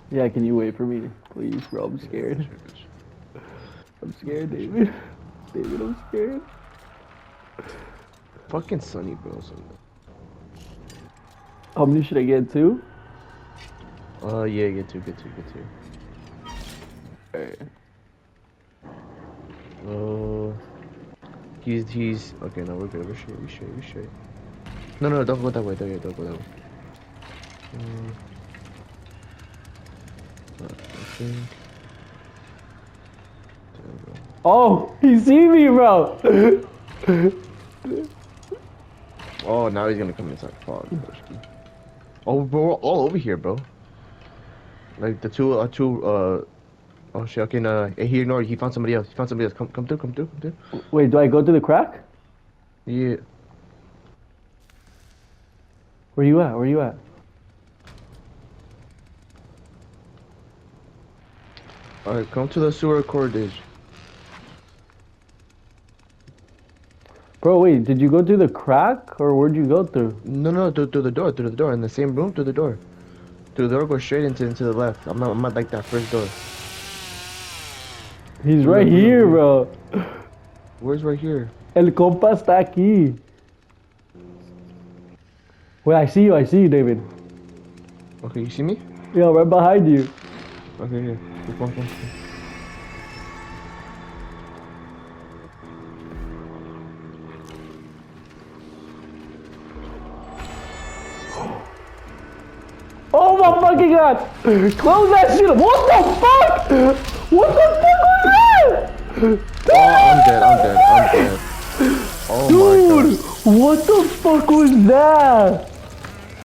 Yeah, can you wait for me? Please, bro. I'm scared. I'm scared, David. David, I'm scared. Fucking sunny, bro. How many should I get? 2? Yeah, get two. Alright. He's okay. No, we're good. We're straight. No, don't go that way. Don't go that way. Okay. Oh, he see me, bro. Oh, now he's gonna come inside. Fuck. Oh, bro, we're all over here, bro. Like the two. Oh shit. Okay, no. He ignored. He found somebody else. Come through. Wait, do I go through the crack? Yeah. Where you at? Where you at? Alright, come to the sewer corridors. Bro, wait, did you go through the crack or where'd you go through? No, through the door, in the same room, through the door. Through the door, go straight into the left. I'm not like that first door. He's right here, bro. Where's right here? El compa está aquí. Wait, I see you, David. Okay, you see me? Yeah, right behind you. Okay, here. Come on. Oh my fucking god! Close that shit up! What the fuck? What the fuck was that? Oh, I'm dead. Oh Dude, my god. what the fuck was that?